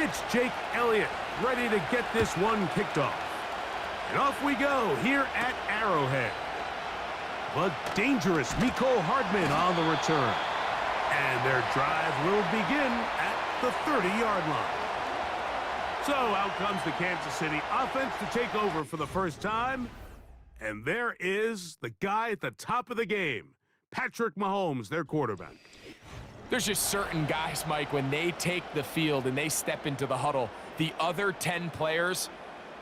It's Jake Elliott ready to get this one kicked off. And off we go here at Arrowhead. The dangerous Mecole Hardman on the return. And their drive will begin at the 30-yard line. So out comes the Kansas City offense to take over for the first time. And there is the guy at the top of the game, Patrick Mahomes, their quarterback. There's just certain guys, Mike, when they take the field and they step into the huddle, the other 10 players,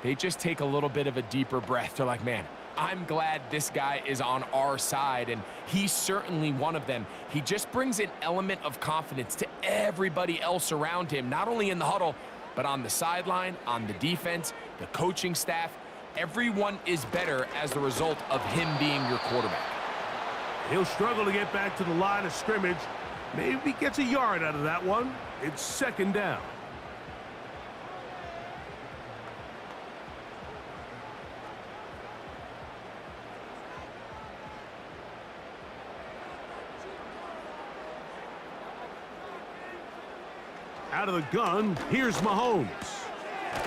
they just take a little bit of a deeper breath. They're like, man, I'm glad this guy is on our side, and he's certainly one of them. He just brings an element of confidence to everybody else around him, not only in the huddle, but on the sideline, on the defense, the coaching staff. Everyone is better as the result of him being your quarterback. He'll struggle to get back to the line of scrimmage. Maybe gets a yard out of that one. It's second down. Out of the gun, here's Mahomes.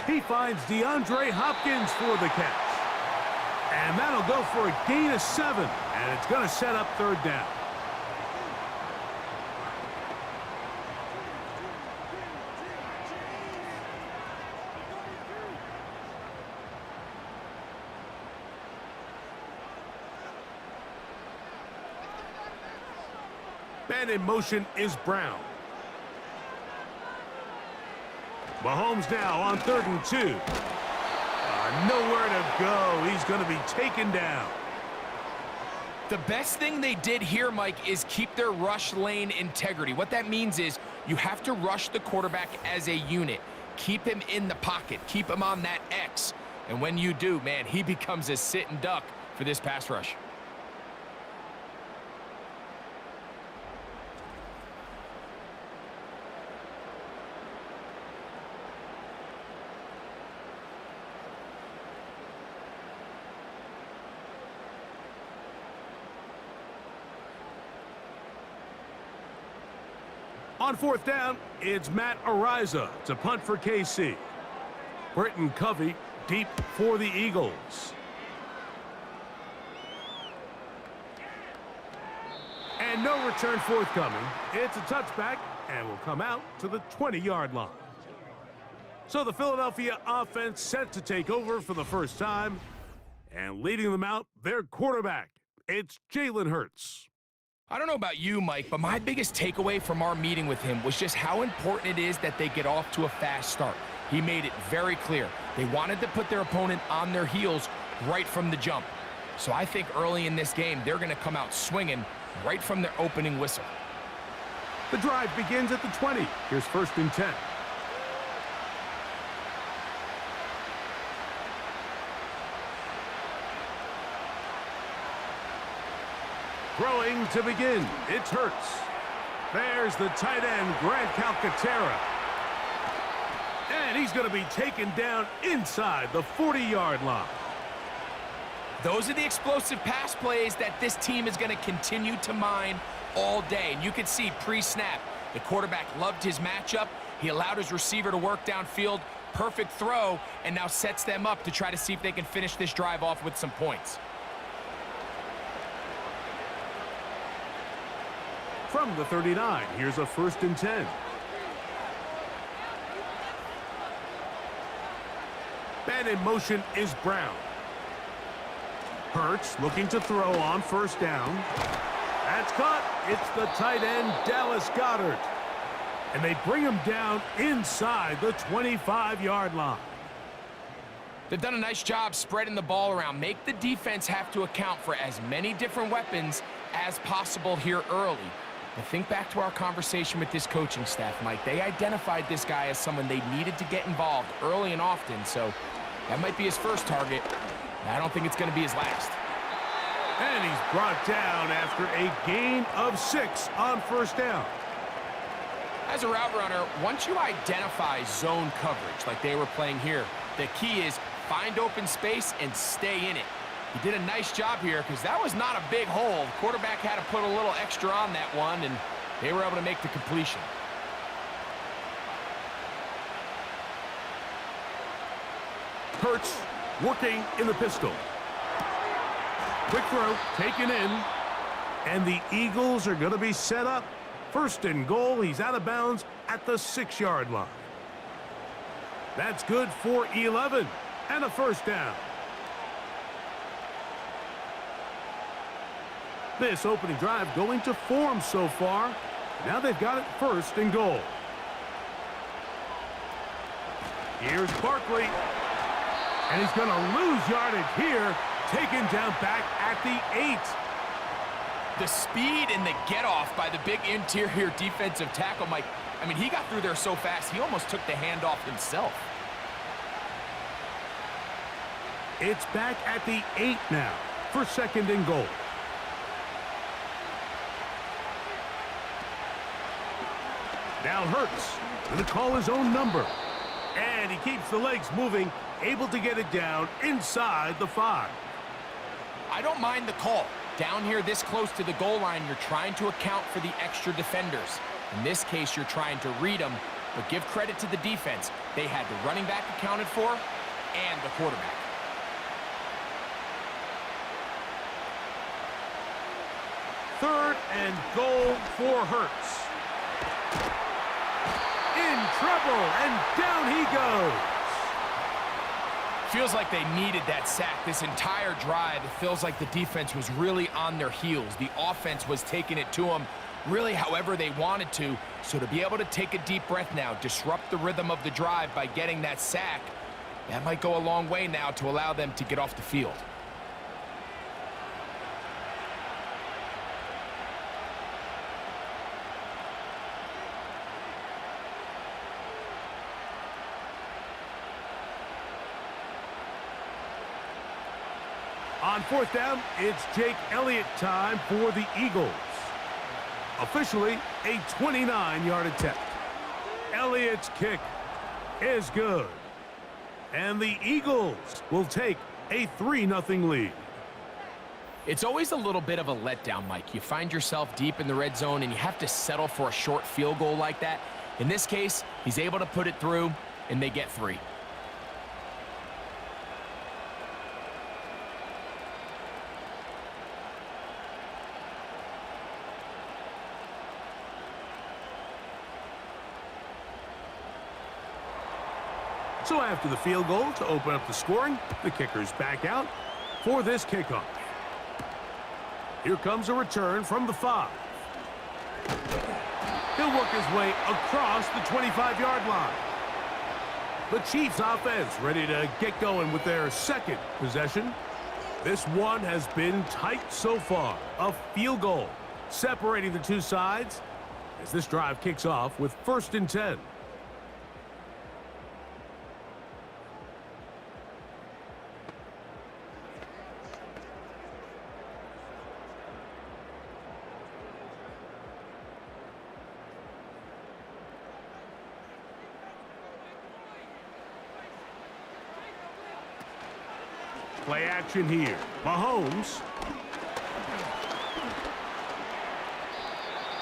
He finds DeAndre Hopkins for the catch. And that'll go for a gain of 7. And it's going to set up third down. Man in motion is Brown. Mahomes now on 3rd and 2. Nowhere to go. He's going to be taken down. The best thing they did here, Mike, is keep their rush lane integrity. What that means is you have to rush the quarterback as a unit. Keep him in the pocket. Keep him on that X. And when you do, man, he becomes a sitting duck for this pass rush. On 4th down, it's Matt Araiza to punt for KC. Britton Covey deep for the Eagles. And no return forthcoming. It's a touchback and will come out to the 20-yard line. So the Philadelphia offense set to take over for the first time. And leading them out, their quarterback. It's Jalen Hurts. I don't know about you, Mike, but my biggest takeaway from our meeting with him was just how important it is that they get off to a fast start. He made it very clear. They wanted to put their opponent on their heels right from the jump. So I think early in this game, they're going to come out swinging right from their opening whistle. The drive begins at the 20. Here's 1st and 10. Throwing to begin, it's Hurts. There's the tight end, Grant Calcaterra. And he's going to be taken down inside the 40-yard line. Those are the explosive pass plays that this team is going to continue to mine all day. And you can see pre-snap, the quarterback loved his matchup. He allowed his receiver to work downfield. Perfect throw, and now sets them up to try to see if they can finish this drive off with some points. From the 39, here's a 1st and 10. Man in motion is Brown. Hurts looking to throw on 1st down. That's caught. It's the tight end, Dallas Goedert. And they bring him down inside the 25-yard line. They've done a nice job spreading the ball around. Make the defense have to account for as many different weapons as possible here early. But think back to our conversation with this coaching staff, Mike. They identified this guy as someone they needed to get involved early and often, so that might be his first target. I don't think it's going to be his last. And he's brought down after a gain of 6 on 1st down. As a route runner, once you identify zone coverage like they were playing here, the key is find open space and stay in it. He did a nice job here because that was not a big hole. The quarterback had to put a little extra on that one, and they were able to make the completion. Hurts working in the pistol. Quick throw, taken in. And the Eagles are going to be set up. First and goal, he's out of bounds at the 6-yard line. That's good for 11 and a first down. This opening drive going to form so far. Now they've got it first and goal. Here's Barkley. And he's going to lose yardage here. Taken down back at the 8. The speed and the get-off by the big interior defensive tackle, Mike. I mean, he got through there so fast, he almost took the handoff himself. It's back at the 8 now for second and goal. Now Hurts going to call his own number. And he keeps the legs moving, able to get it down inside the 5. I don't mind the call. Down here this close to the goal line, you're trying to account for the extra defenders. In this case, you're trying to read them, but give credit to the defense. They had the running back accounted for and the quarterback. Third and goal for Hurts. In trouble, and down he goes. Feels like they needed that sack this entire drive. It feels like the defense was really on their heels. The offense was taking it to them really however they wanted to. So to be able to take a deep breath now, disrupt the rhythm of the drive by getting that sack, that might go a long way now to allow them to get off the field. On fourth down, it's Jake Elliott time for the Eagles. Officially, a 29-yard attempt. Elliott's kick is good. And the Eagles will take a 3-0 lead. It's always a little bit of a letdown, Mike. You find yourself deep in the red zone and you have to settle for a short field goal like that. In this case, he's able to put it through and they get 3. So after the field goal to open up the scoring, the kicker's back out for this kickoff. Here comes a return from the 5. He'll work his way across the 25-yard line. The Chiefs offense ready to get going with their second possession. This one has been tight so far. A field goal separating the two sides as this drive kicks off with 1st and 10. Play action here. Mahomes.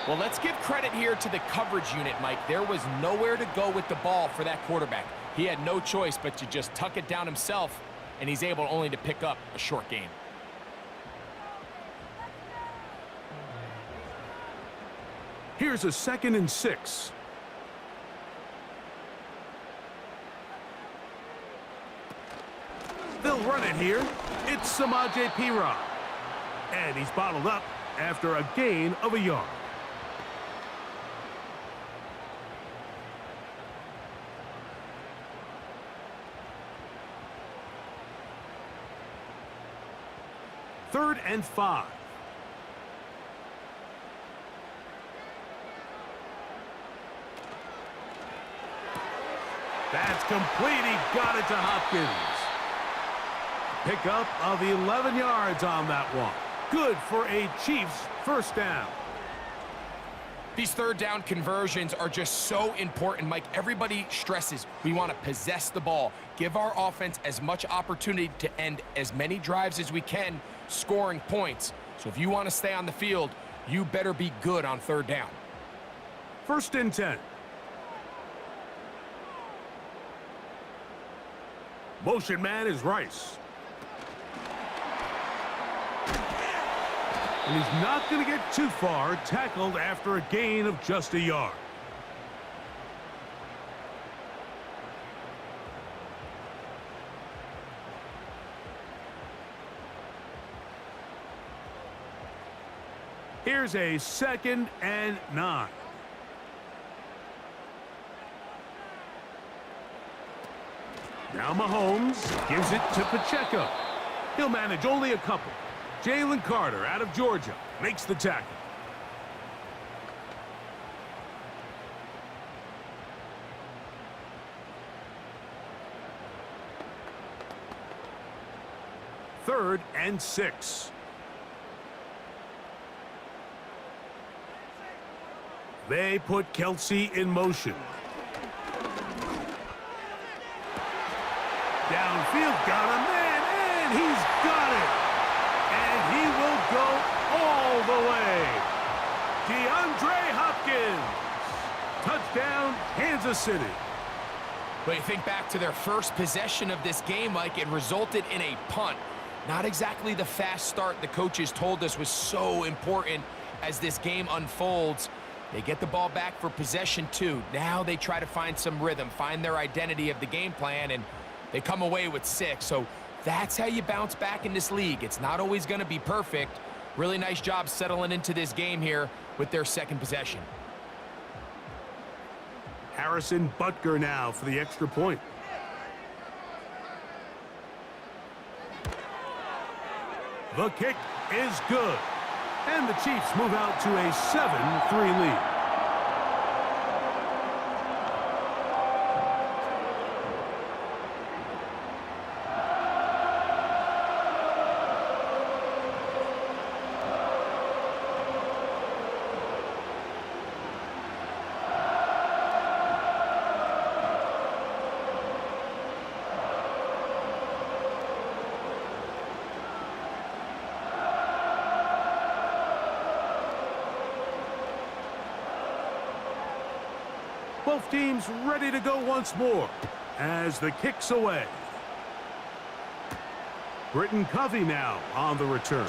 Well, let's give credit here to the coverage unit, Mike. There was nowhere to go with the ball for that quarterback. He had no choice but to just tuck it down himself, and he's able only to pick up a short gain. Here's a 2nd and 6. They'll run it here. It's Samaje Perine. And he's bottled up after a gain of a yard. Third and 5. That's complete. He got it to Hopkins. Pickup of 11 yards on that one. Good for a Chiefs first down. These third down conversions are just so important, Mike. Everybody stresses we want to possess the ball, give our offense as much opportunity to end as many drives as we can, scoring points. So if you want to stay on the field, you better be good on third down. 1st and 10. Motion man is Rice. And he's not going to get too far, tackled after a gain of just a yard. Here's a 2nd and 9. Now Mahomes gives it to Pacheco. He'll manage only a couple. Jalen Carter out of Georgia makes the tackle. Third and 6. They put Kelsey in motion. Downfield, got a man, and he's got it. And he will go all the way. DeAndre Hopkins. Touchdown, Kansas City. But you think back to their first possession of this game, Mike, it resulted in a punt. Not exactly the fast start the coaches told us was so important as this game unfolds. They get the ball back for possession 2. Now they try to find some rhythm, find their identity of the game plan, and they come away with 6. So that's how you bounce back in this league. It's not always going to be perfect. Really nice job settling into this game here with their second possession. Harrison Butker now for the extra point. The kick is good. And the Chiefs move out to a 7-3 lead. Both teams ready to go once more as the kick's away. Britton Covey now on the return.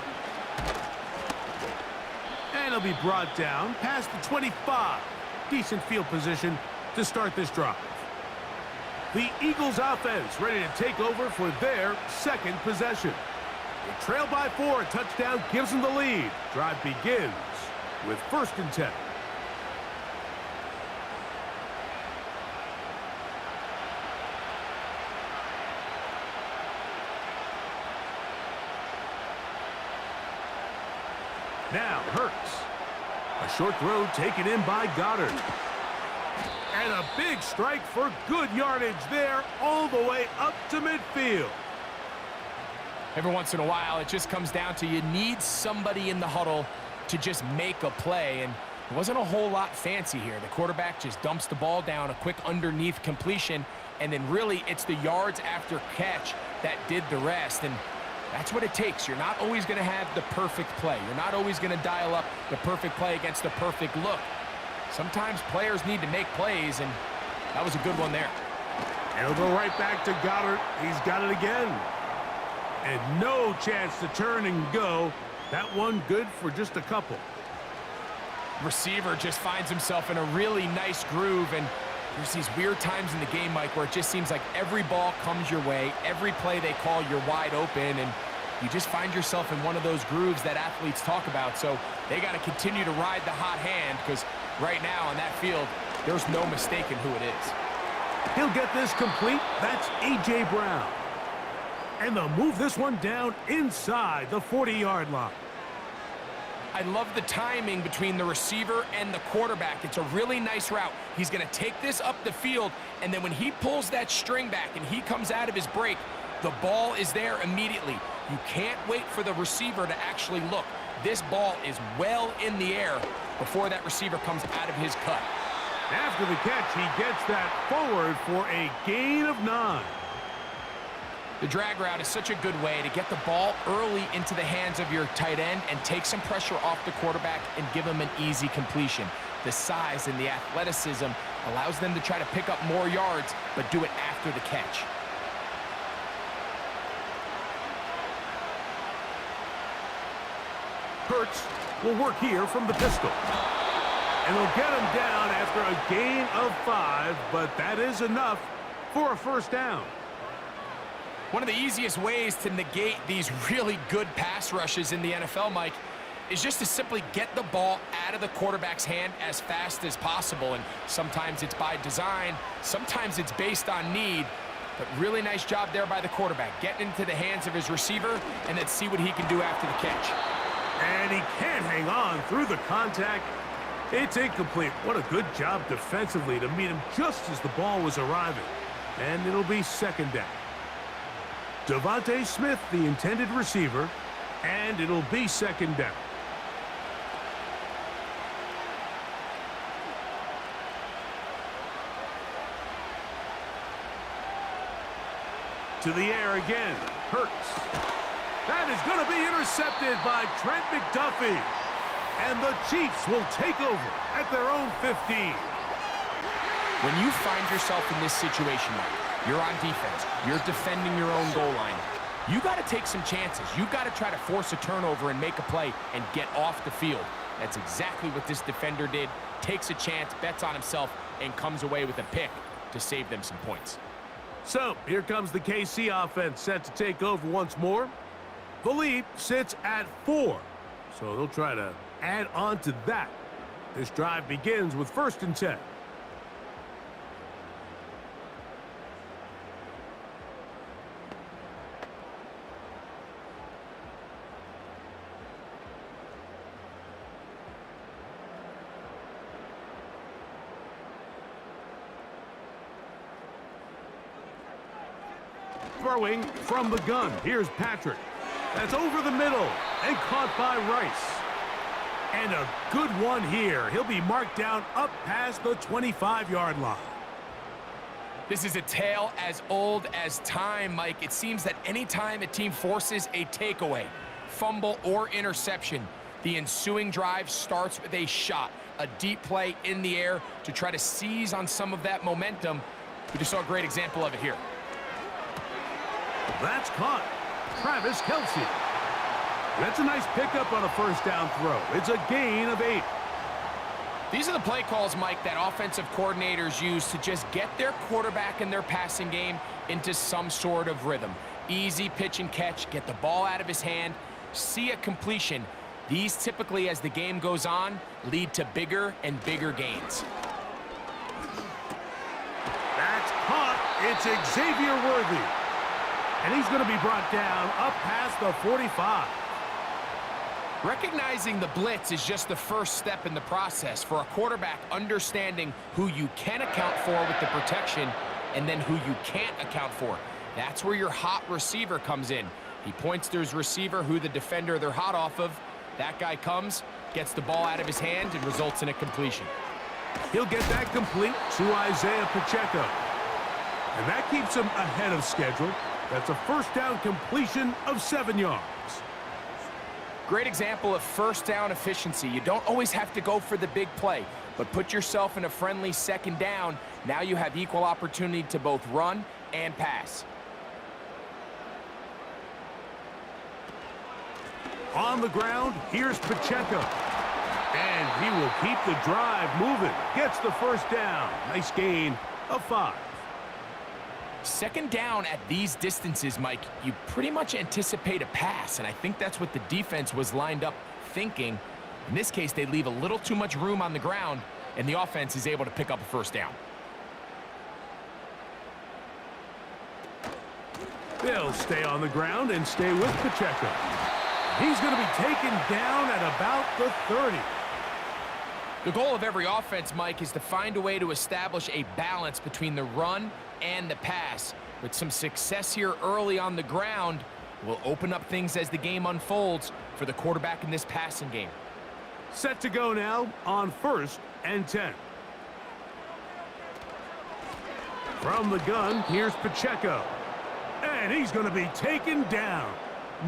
And he'll be brought down past the 25. Decent field position to start this drive. The Eagles offense ready to take over for their second possession. They trail by 4. A touchdown gives them the lead. Drive begins with 1st and 10. Now Hurts. A short throw taken in by Goddard. And a big strike for good yardage there all the way up to midfield. Every once in a while, it just comes down to you need somebody in the huddle to just make a play. And it wasn't a whole lot fancy here. The quarterback just dumps the ball down, a quick underneath completion, and then really it's the yards after catch that did the rest. And that's what it takes. You're not always going to have the perfect play. You're not always going to dial up the perfect play against the perfect look. Sometimes players need to make plays, and that was a good one there. And he'll go right back to Goddard. He's got it again. And no chance to turn and go. That one good for just a couple. Receiver just finds himself in a really nice groove, and there's these weird times in the game, Mike, where it just seems like every ball comes your way, every play they call, you're wide open, and you just find yourself in one of those grooves that athletes talk about. So they got to continue to ride the hot hand, because right now on that field, there's no mistaking who it is. He'll get this complete. That's A.J. Brown. And they'll move this one down inside the 40-yard line. I love the timing between the receiver and the quarterback. It's a really nice route. He's going to take this up the field, and then when he pulls that string back and he comes out of his break, the ball is there immediately. You can't wait for the receiver to actually look. This ball is well in the air before that receiver comes out of his cut. After the catch, he gets that forward for a gain of 9. The drag route is such a good way to get the ball early into the hands of your tight end and take some pressure off the quarterback and give him an easy completion. The size and the athleticism allows them to try to pick up more yards, but do it after the catch. Hurts will work here from the pistol. And they'll get him down after a gain of 5, but that is enough for a first down. One of the easiest ways to negate these really good pass rushes in the NFL, Mike, is just to simply get the ball out of the quarterback's hand as fast as possible. And sometimes it's by design, sometimes it's based on need. But really nice job there by the quarterback, getting into the hands of his receiver and then see what he can do after the catch. And he can't hang on through the contact. It's incomplete. What a good job defensively to meet him just as the ball was arriving. And it'll be second down. Devontae Smith, the intended receiver, and it'll be second down. To the air again. Hurts. That is going to be intercepted by Trent McDuffie. And the Chiefs will take over at their own 15. When you find yourself in this situation, Mike, you're on defense, you're defending your own goal line, you got to take some chances. You got to try to force a turnover and make a play and get off the field. That's exactly what this defender did. Takes a chance, bets on himself, and comes away with a pick to save them some points. So, here comes the KC offense set to take over once more. The lead sits at 4, so they'll try to add on to that. This drive begins with 1st and 10. Throwing from the gun. Here's Patrick. That's over the middle and caught by Rice. And a good one here. He'll be marked down up past the 25-yard line. This is a tale as old as time, Mike. It seems that anytime a team forces a takeaway, fumble, or interception, the ensuing drive starts with a shot, a deep play in the air to try to seize on some of that momentum. We just saw a great example of it here. That's caught. Travis Kelce. That's a nice pickup on a first down throw. It's a gain of 8. These are the play calls, Mike, that offensive coordinators use to just get their quarterback and their passing game into some sort of rhythm. Easy pitch and catch, get the ball out of his hand, see a completion. These typically, as the game goes on, lead to bigger and bigger gains. That's caught. It's Xavier Worthy. And he's going to be brought down up past the 45. Recognizing the blitz is just the first step in the process for a quarterback, understanding who you can account for with the protection and then who you can't account for. That's where your hot receiver comes in. He points to his receiver, who the defender they're hot off of. That guy comes, gets the ball out of his hand, and results in a completion. He'll get that complete to Isaiah Pacheco. And that keeps him ahead of schedule. That's a first down completion of 7 yards. Great example of first down efficiency. You don't always have to go for the big play, but put yourself in a friendly second down. Now you have equal opportunity to both run and pass. On the ground, here's Pacheco. And he will keep the drive moving. Gets the first down. Nice gain of 5. Second down at these distances, Mike, you pretty much anticipate a pass, and I think that's what the defense was lined up thinking. In this case, they leave a little too much room on the ground, and the offense is able to pick up a first down. They'll stay on the ground and stay with Pacheco. He's going to be taken down at about the 30. The goal of every offense, Mike, is to find a way to establish a balance between the run and the pass. With some success here early on the ground, will open up things as the game unfolds for the quarterback in this passing game. Set to go now on 1st and 10. From the gun, here's Pacheco. And he's going to be taken down.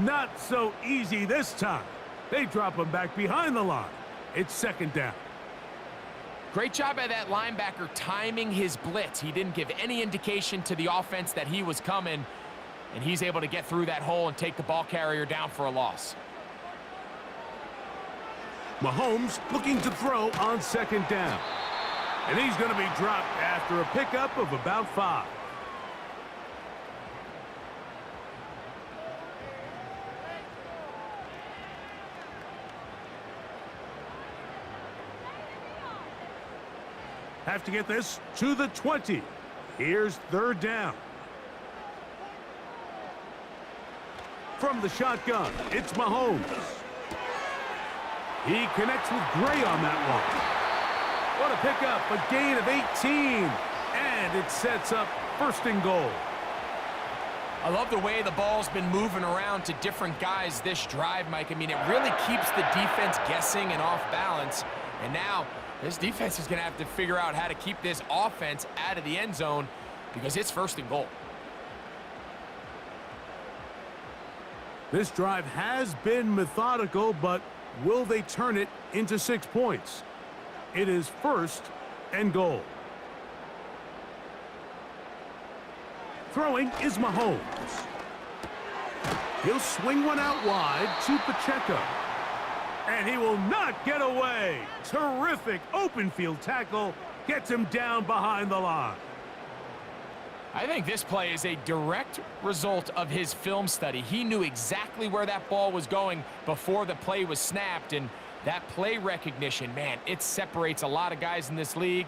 Not so easy this time. They drop him back behind the line. It's second down. Great job by that linebacker timing his blitz. He didn't give any indication to the offense that he was coming, and he's able to get through that hole and take the ball carrier down for a loss. Mahomes looking to throw on second down. And he's going to be dropped after a pickup of about 5. Have to get this to the 20. Here's third down. From the shotgun, it's Mahomes. He connects with Gray on that one. What a pickup, a gain of 18. And it sets up first and goal. I love the way the ball's been moving around to different guys this drive, Mike. I mean, it really keeps the defense guessing and off balance. And now this defense is going to have to figure out how to keep this offense out of the end zone because it's first and goal. This drive has been methodical, but will they turn it into 6 points? It is first and goal. Throwing is Mahomes. He'll swing one out wide to Pacheco. And he will not get away. Terrific open field tackle. Gets him down behind the line. I think this play is a direct result of his film study. He knew exactly where that ball was going before the play was snapped, and that play recognition, man, it separates a lot of guys in this league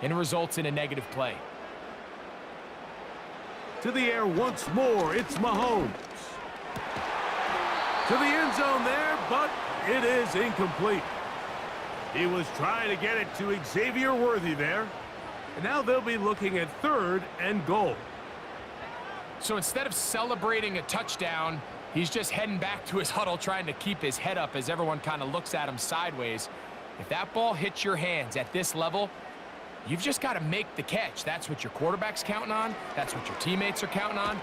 and results in a negative play. To the air once more, it's Mahomes. To the end zone there, but it is incomplete. He was trying to get it to Xavier Worthy there. And now they'll be looking at third and goal. So instead of celebrating a touchdown, he's just heading back to his huddle trying to keep his head up as everyone kind of looks at him sideways. If that ball hits your hands at this level, you've just got to make the catch. That's what your quarterback's counting on. That's what your teammates are counting on.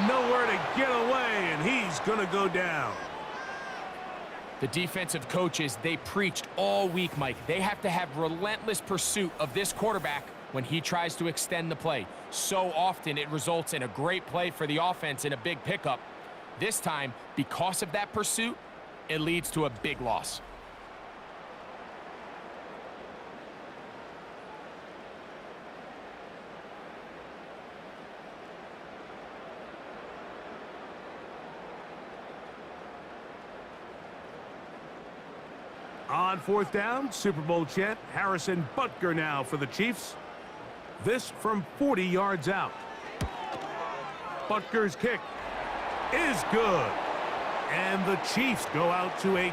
Nowhere to get away, and he's going to go down. The defensive coaches, they preached all week, Mike. They have to have relentless pursuit of this quarterback when he tries to extend the play. So often it results in a great play for the offense and a big pickup. This time, because of that pursuit, it leads to a big loss. On fourth down, Super Bowl champ Harrison Butker now for the Chiefs. This from 40 yards out. Butker's kick is good. And the Chiefs go out to a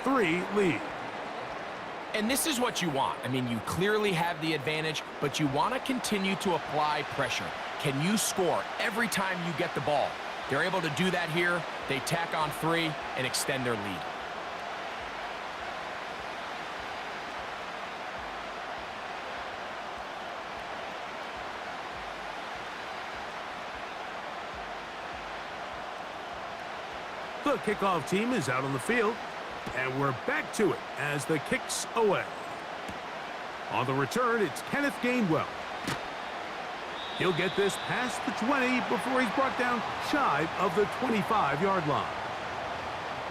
10-3 lead. And this is what you want. I mean, you clearly have the advantage, but you want to continue to apply pressure. Can you score every time you get the ball? They're able to do that here. They tack on 3 and extend their lead. The kickoff team is out on the field, and we're back to it as the kick's away. On the return, it's Kenneth Gainwell. He'll get this past the 20 before he's brought down shy of the 25-yard line.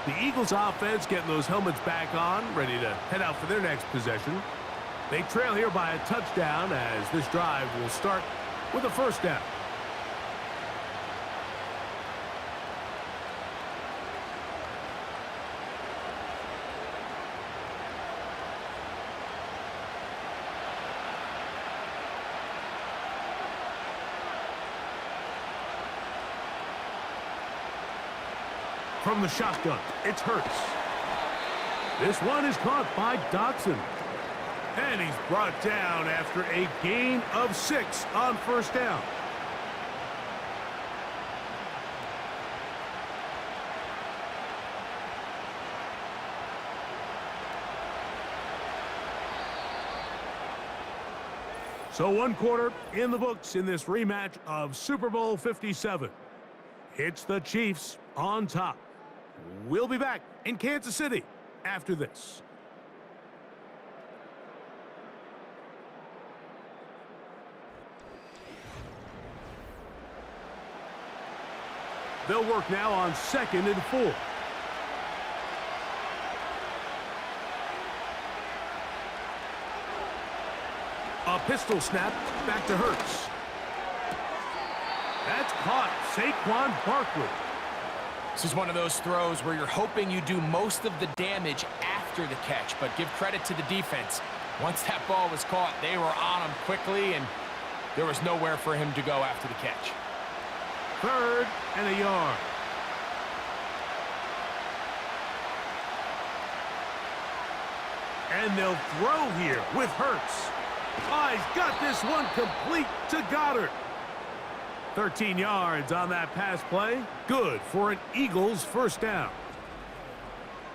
The Eagles offense getting those helmets back on, ready to head out for their next possession. They trail here by a touchdown as this drive will start with a first down. From the shotgun, it's Hurts. This one is caught by Dotson. And he's brought down after a gain of 6 on first down. So 1 quarter in the books in this rematch of Super Bowl 57. It's the Chiefs on top. We'll be back in Kansas City after this. They'll work now on 2nd and 4. Pistol snap back to Hurts. That's caught. Saquon Barkley. This is one of those throws where you're hoping you do most of the damage after the catch, but give credit to the defense. Once that ball was caught, they were on him quickly, and there was nowhere for him to go after the catch. 3rd and a yard. And they'll throw here with Hurts. Oh, he's got this one complete to Goddard. 13 yards on that pass play. Good for an Eagles first down.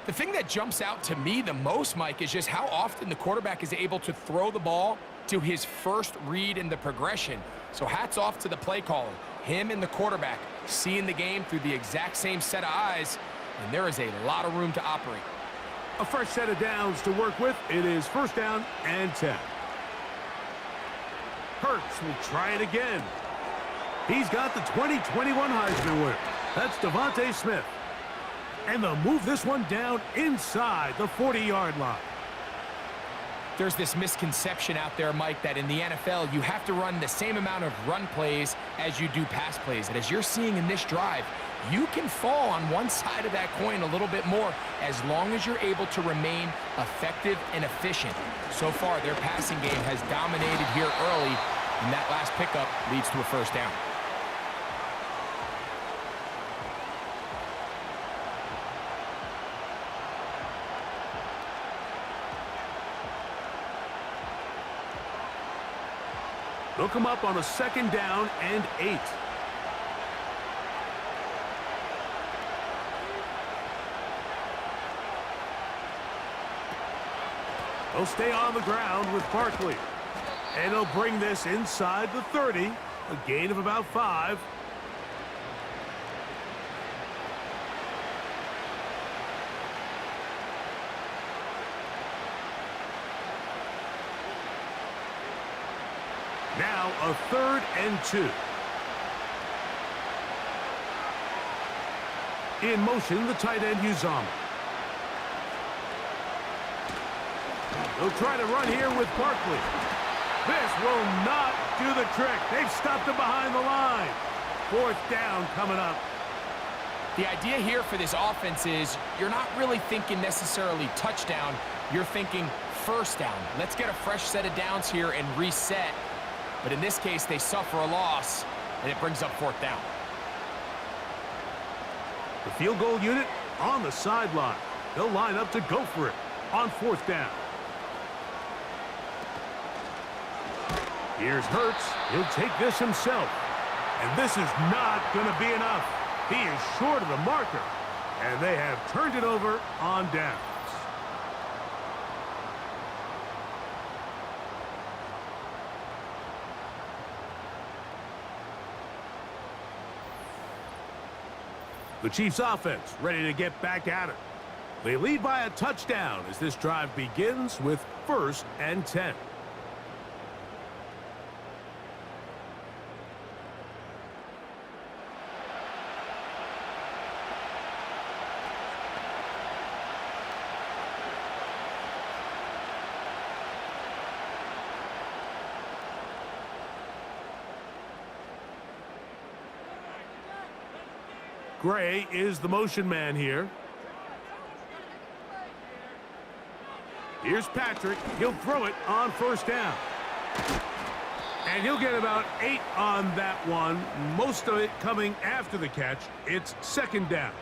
The thing that jumps out to me the most, Mike, is just how often the quarterback is able to throw the ball to his first read in the progression. So hats off to the play caller. Him and the quarterback seeing the game through the exact same set of eyes, and there is a lot of room to operate. A fresh set of downs to work with. It is 1st down and 10. Hurts will try it again. He's got the 2021 Heisman winner. That's Devontae Smith. And they'll move this one down inside the 40-yard line. There's this misconception out there, Mike, that in the NFL, you have to run the same amount of run plays as you do pass plays. And as you're seeing in this drive, you can fall on one side of that coin a little bit more as long as you're able to remain effective and efficient. So far, their passing game has dominated here early, and that last pickup leads to a first down. They'll come up on a 2nd down and 8. They'll stay on the ground with Barkley. And he'll bring this inside the 30. A gain of about 5. Now a 3rd and 2. In motion, the tight end Uzomah. They'll try to run here with Barkley. This will not do the trick. They've stopped him behind the line. 4th down coming up. The idea here for this offense is you're not really thinking necessarily touchdown. You're thinking first down. Let's get a fresh set of downs here and reset. But in this case, they suffer a loss, and it brings up 4th down. The field goal unit on the sideline. They'll line up to go for it on 4th down. Here's Hurts. He'll take this himself. And this is not going to be enough. He is short of the marker. And they have turned it over on downs. The Chiefs offense ready to get back at it. They lead by a touchdown as this drive begins with 1st and 10. Gray is the motion man here. Here's Patrick. He'll throw it on 1st down. And he'll get about 8 on that one. Most of it coming after the catch. It's 2nd down.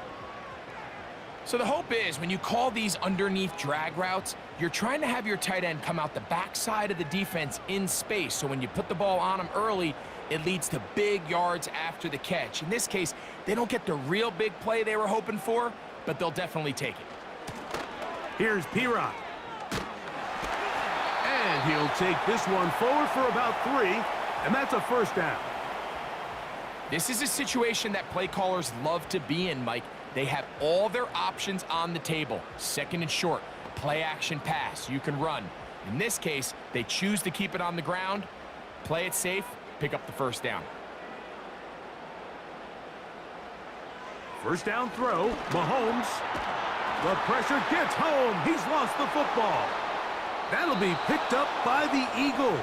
So the hope is when you call these underneath drag routes, you're trying to have your tight end come out the backside of the defense in space. So when you put the ball on him early, it leads to big yards after the catch. In this case, they don't get the real big play they were hoping for, but they'll definitely take it. Here's P-Rod. And he'll take this one forward for about 3, and that's a 1st down. This is a situation that play callers love to be in, Mike. They have all their options on the table. 2nd and short, play action pass, you can run. In this case, they choose to keep it on the ground, play it safe, pick up the 1st down. 1st down throw, Mahomes. The pressure gets home. He's lost the football. That'll be picked up by the Eagles.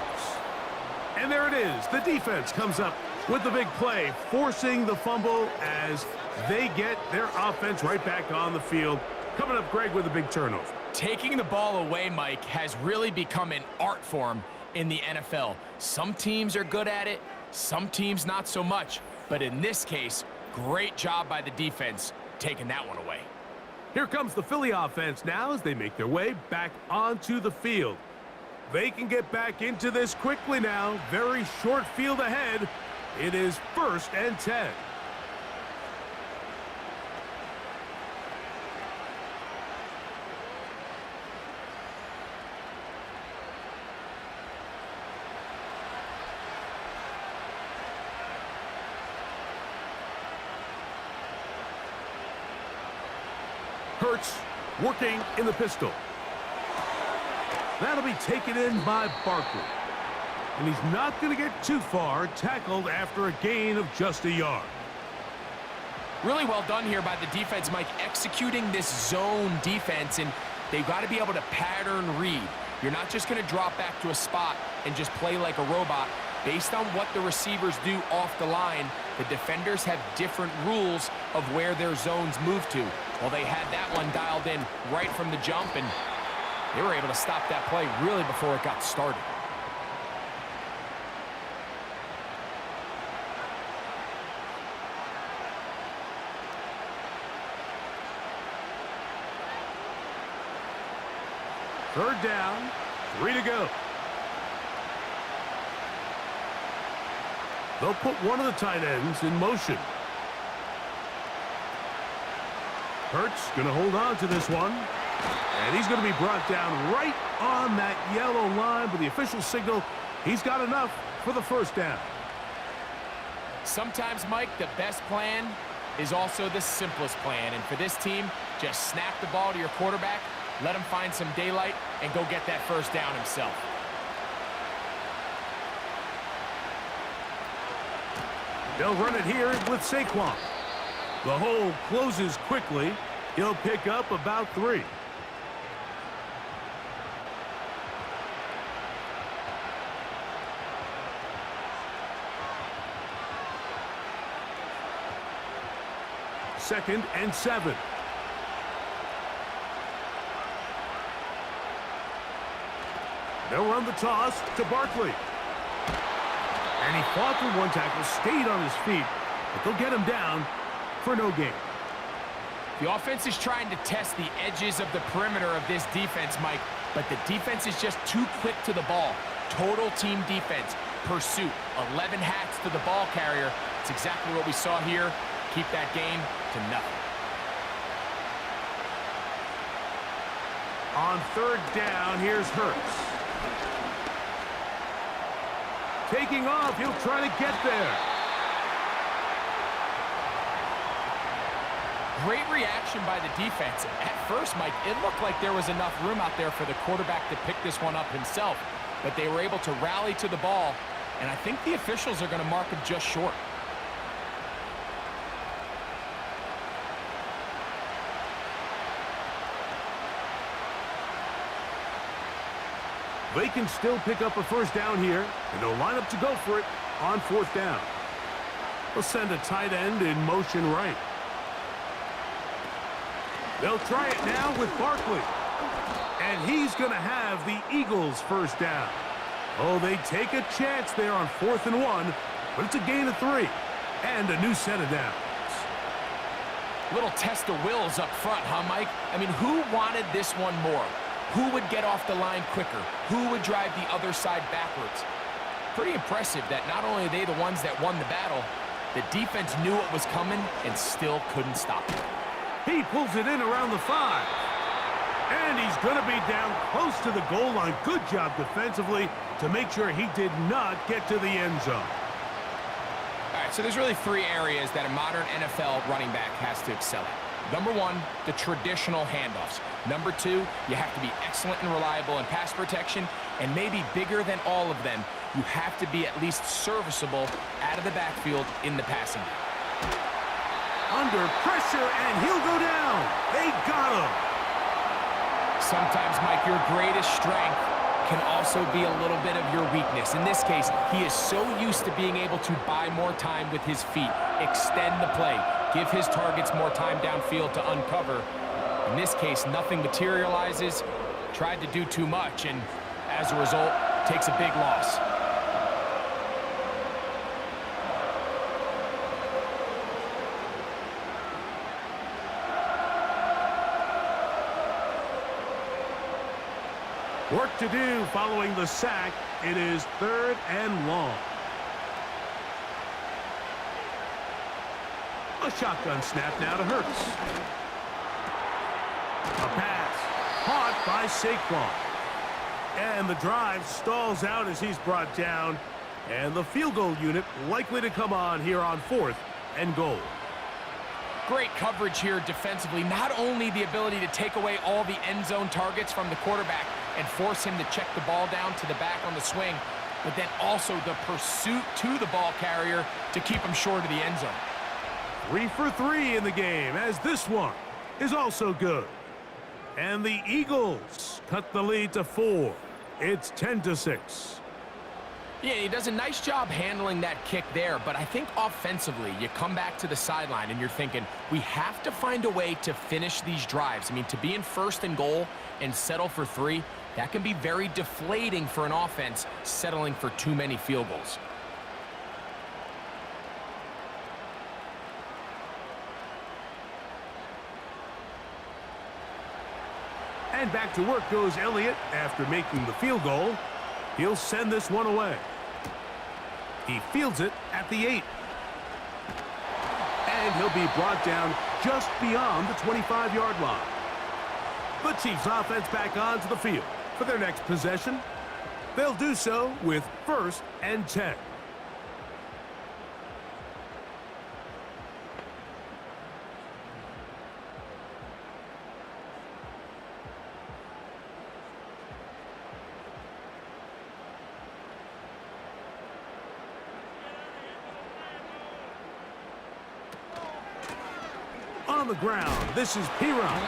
And there it is. The defense comes up with the big play, forcing the fumble as they get their offense right back on the field. Coming up, Greg, with a big turnover. Taking the ball away, Mike, has really become an art form in the NFL. Some teams are good at it, some teams not so much. But in this case, great job by the defense taking that one away. Here comes the Philly offense now as they make their way back onto the field. They can get back into this quickly now. Very short field ahead. It is 1st and 10. Hurts working in the pistol. That'll be taken in by Barkley. And he's not going to get too far, tackled after a gain of just a yard. Really well done here by the defense, Mike, executing this zone defense, and they've got to be able to pattern read. You're not just going to drop back to a spot and just play like a robot. Based on what the receivers do off the line, the defenders have different rules of where their zones move to. Well, they had that one dialed in right from the jump, and they were able to stop that play really before it got started. Third down, 3 to go. They'll put one of the tight ends in motion. Hurts going to hold on to this one. And he's going to be brought down right on that yellow line, but the official signal, he's got enough for the first down. Sometimes, Mike, the best plan is also the simplest plan. And for this team, just snap the ball to your quarterback, let him find some daylight, and go get that first down himself. They'll run it here with Saquon. The hole closes quickly. He'll pick up about 3. Second and 7. They'll run the toss to Barkley. And he fought through one tackle, stayed on his feet, but they'll get him down for no gain. The offense is trying to test the edges of the perimeter of this defense, Mike, but the defense is just too quick to the ball. Total team defense, pursuit, 11 hats to the ball carrier. It's exactly what we saw here. Keep that game to nothing. On third down, here's Hurts. Taking off, he'll try to get there. Great reaction by the defense. At first, Mike, it looked like there was enough room out there for the quarterback to pick this one up himself, but they were able to rally to the ball, and I think the officials are going to mark him just short. They can still pick up a first down here, and they'll line up to go for it on 4th down. They'll send a tight end in motion right. They'll try it now with Barkley. And he's going to have the Eagles' first down. Oh, they take a chance there on 4th and 1, but it's a gain of 3 and a new set of downs. Little test of wills up front, huh, Mike? I mean, who wanted this one more? Who would get off the line quicker? Who would drive the other side backwards? Pretty impressive that not only are they the ones that won the battle, the defense knew it was coming and still couldn't stop it. He pulls it in around the 5. And he's going to be down close to the goal line. Good job defensively to make sure he did not get to the end zone. All right, so there's really 3 areas that a modern NFL running back has to excel at. Number 1, the traditional handoffs. Number 2, you have to be excellent and reliable in pass protection. And maybe bigger than all of them, you have to be at least serviceable out of the backfield in the passing game. Under pressure, and he'll go down. They got him. Sometimes, Mike, your greatest strength can also be a little bit of your weakness. In this case, he is so used to being able to buy more time with his feet, extend the play, give his targets more time downfield to uncover. In this case, nothing materializes, tried to do too much, and as a result, takes a big loss. Work to do following the sack. It is 3rd and long. A shotgun snap now to Hurts. A pass caught by Saquon. And the drive stalls out as he's brought down. And the field goal unit likely to come on here on 4th and goal. Great coverage here defensively. Not only the ability to take away all the end zone targets from the quarterback and force him to check the ball down to the back on the swing, but then also the pursuit to the ball carrier to keep him short of the end zone. 3 for 3 in the game, as this one is also good. And the Eagles cut the lead to 4. It's 10-6. Yeah, he does a nice job handling that kick there, but I think offensively, you come back to the sideline and you're thinking, we have to find a way to finish these drives. I mean, to be in 1st and goal and settle for 3, that can be very deflating for an offense settling for too many field goals. And back to work goes Elliott after making the field goal. He'll send this one away. He fields it at the 8. And he'll be brought down just beyond the 25-yard line. The Chiefs offense back onto the field for their next possession. They'll do so with 1st and 10. On the ground, this is Piron.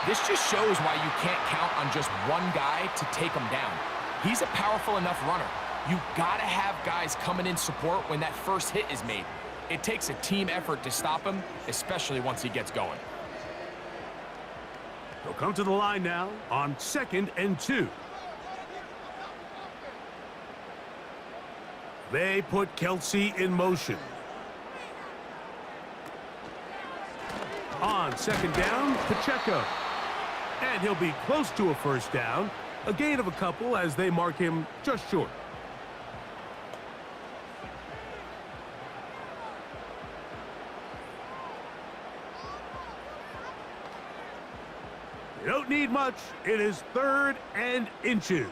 This just shows why you can't count on just one guy to take him down. He's a powerful enough runner. You gotta have guys coming in support when that first hit is made. It takes a team effort to stop him, especially once he gets going. They'll come to the line now on 2nd and 2. They put Kelsey in motion. On 2nd down, Pacheco. And he'll be close to a 1st down. A gain of a couple as they mark him just short. You don't need much. It is 3rd and inches.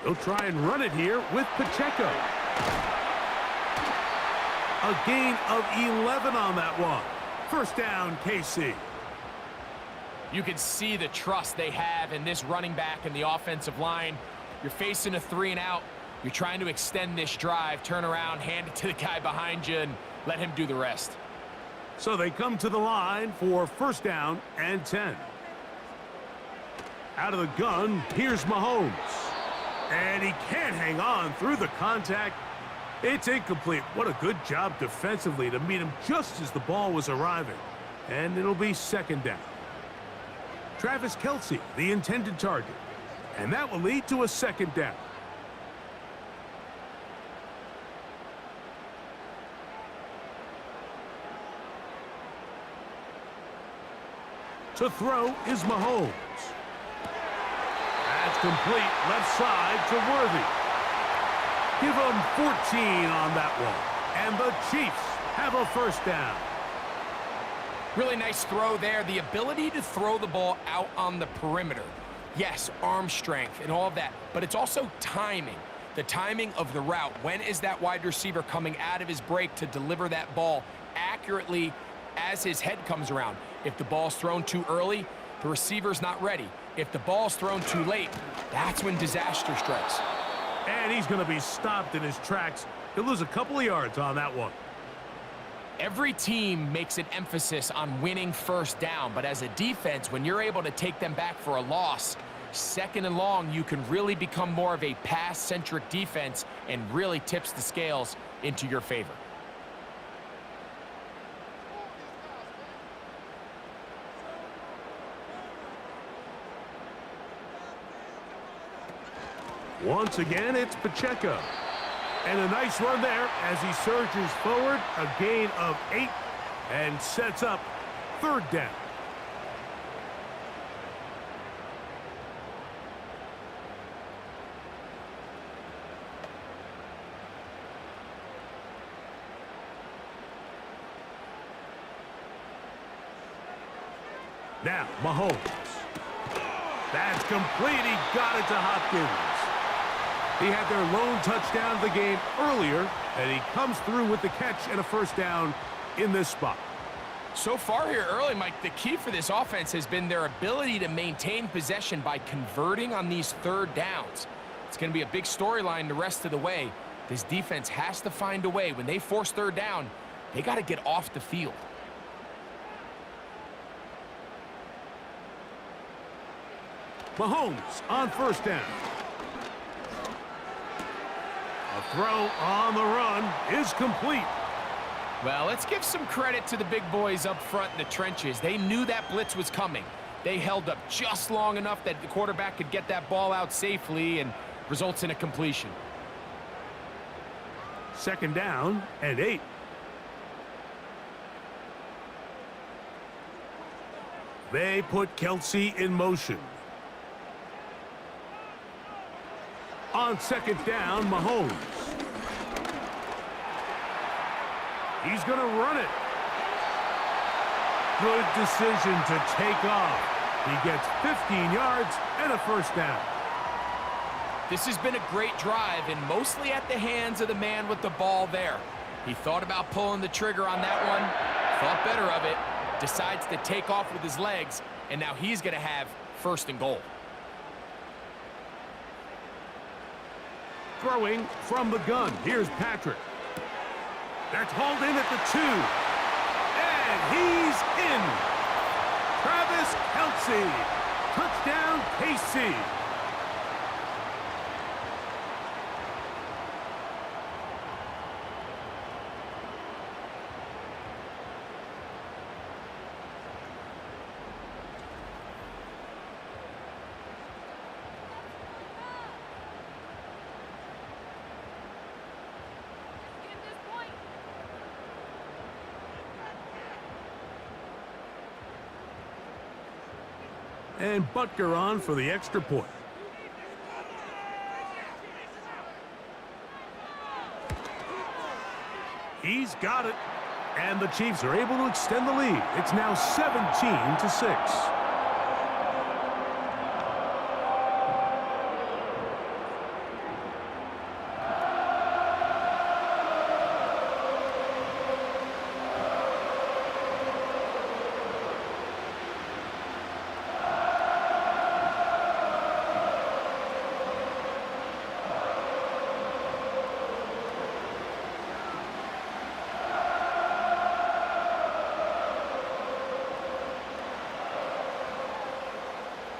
They'll try and run it here with Pacheco. A gain of 11 on that one. 1st down, KC. You can see the trust they have in this running back and the offensive line. You're facing a 3 and out. You're trying to extend this drive, turn around, hand it to the guy behind you, and let him do the rest. So they come to the line for 1st down and 10. Out of the gun, here's Mahomes. And he can't hang on through the contact. It's incomplete. What a good job defensively to meet him just as the ball was arriving. And it'll be 2nd down. Travis Kelsey, the intended target. And that will lead to a 2nd down. To throw is Mahomes. That's complete. Left side to Worthy. Give them 14 on that one. And the Chiefs have a 1st down. Really nice throw there. The ability to throw the ball out on the perimeter. Yes, arm strength and all of that, but it's also timing. The timing of the route. When is that wide receiver coming out of his break to deliver that ball accurately as his head comes around? If the ball's thrown too early, the receiver's not ready. If the ball's thrown too late, that's when disaster strikes. And he's going to be stopped in his tracks. He'll lose a couple of yards on that one. Every team makes an emphasis on winning first down, but as a defense, when you're able to take them back for a loss, second and long, you can really become more of a pass-centric defense and really tips the scales into your favor. Once again, it's Pacheco. And a nice run there as he surges forward, a gain of 8, and sets up third down. Now, Mahomes. That's complete. He got it to Hopkins. He had their lone touchdown of the game earlier, and he comes through with the catch and a first down in this spot. So far here early, Mike, the key for this offense has been their ability to maintain possession by converting on these third downs. It's going to be a big storyline the rest of the way. This defense has to find a way. When they force third down, they got to get off the field. Mahomes on first down. A throw on the run is complete. Well, let's give some credit to the big boys up front in the trenches. They knew that blitz was coming. They held up just long enough that the quarterback could get that ball out safely and results in a completion. Second down and 8. They put Kelsey in motion. On second down, Mahomes. He's going to run it. Good decision to take off. He gets 15 yards and a first down. This has been a great drive, and mostly at the hands of the man with the ball there. He thought about pulling the trigger on that one, thought better of it, decides to take off with his legs, and now he's going to have first and goal. Throwing from the gun. Here's Patrick. That's hauled in at the 2. And he's in. Travis Kelce. Touchdown, KC. And Butker on for the extra point. He's got it. And the Chiefs are able to extend the lead. It's now 17-6.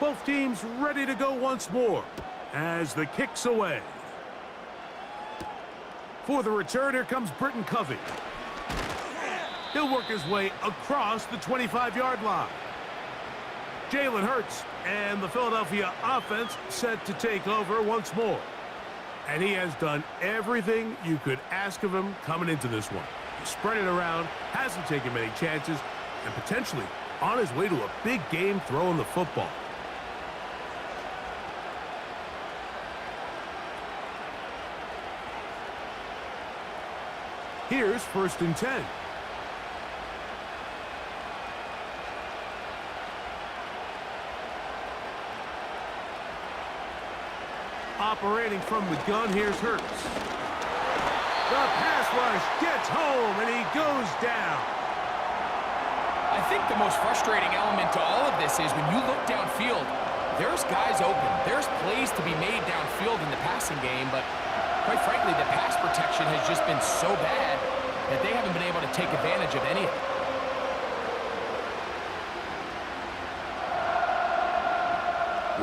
Both teams ready to go once more as the kick's away. For the return, here comes Britton Covey. He'll work his way across the 25-yard line. Jalen Hurts and the Philadelphia offense set to take over once more. And he has done everything you could ask of him coming into this one. He spread it around, hasn't taken many chances, and potentially on his way to a big game throwing the football. Here's first and 10. Operating from the gun, here's Hurts. The pass rush gets home, and he goes down. I think the most frustrating element to all of this is when you look downfield, there's guys open. There's plays to be made downfield in the passing game, but quite frankly, the pass protection has just been so bad that they haven't been able to take advantage of any of it.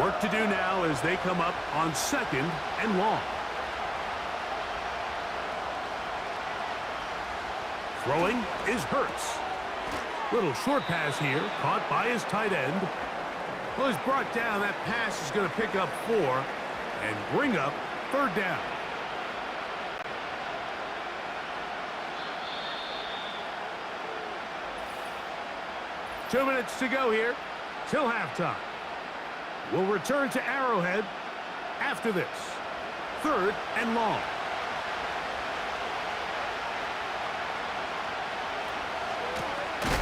Work to do now as they come up on 2nd and long. Throwing is Hurts. Little short pass here, caught by his tight end. Well, he's brought down. That pass is going to pick up 4 and bring up 3rd down. Two minutes to go here till halftime. We'll return to Arrowhead after this. 3rd and long.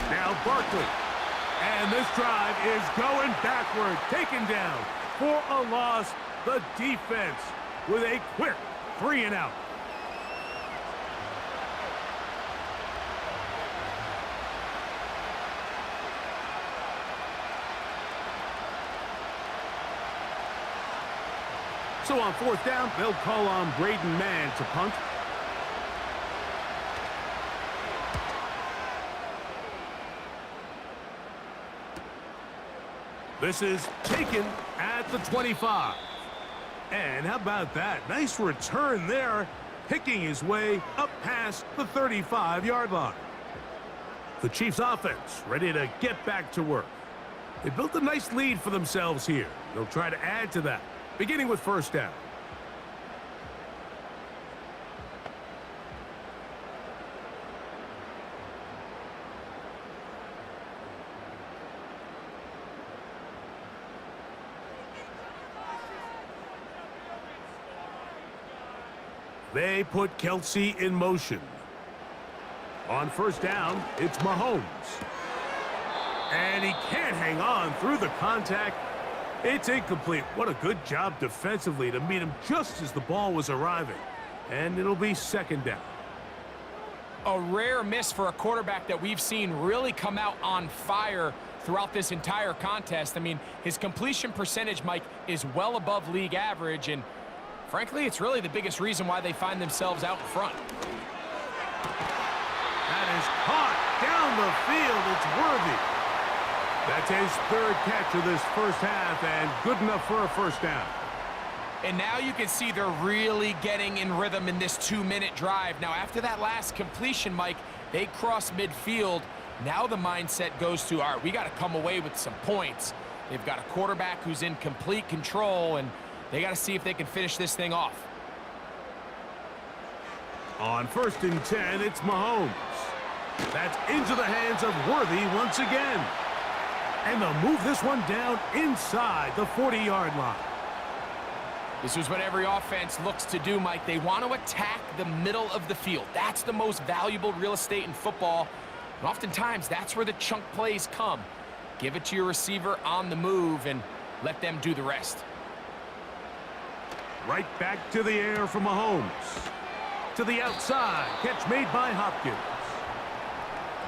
Now Barkley. And this drive is going backward. Taken down for a loss. The defense with a quick 3 and out. So on 4th down, they'll call on Braden Mann to punt. This is taken at the 25. And how about that? Nice return there, picking his way up past the 35-yard line. The Chiefs offense ready to get back to work. They built a nice lead for themselves here. They'll try to add to that, beginning with 1st down. They put Kelsey in motion. On 1st down, it's Mahomes. And he can't hang on through the contact. It's incomplete. What a good job defensively to meet him just as the ball was arriving. And it'll be 2nd down. A rare miss for a quarterback that we've seen really come out on fire throughout this entire contest. I mean, his completion percentage, Mike, is well above league average, and frankly, it's really the biggest reason why they find themselves out in front. That is caught down the field. It's Worthy. That's his 3rd catch of this 1st half, and good enough for a 1st down. And now you can see they're really getting in rhythm in this 2-minute drive. Now, after that last completion, Mike, they cross midfield. Now the mindset goes to, all right, we got to come away with some points. They've got a quarterback who's in complete control, and they got to see if they can finish this thing off. On 1st and 10, it's Mahomes. That's into the hands of Worthy once again. And they'll move this one down inside the 40-yard line. This is what every offense looks to do, Mike. They want to attack the middle of the field. That's the most valuable real estate in football. And oftentimes, that's where the chunk plays come. Give it to your receiver on the move and let them do the rest. Right back to the air for Mahomes. To the outside. Catch made by Hopkins.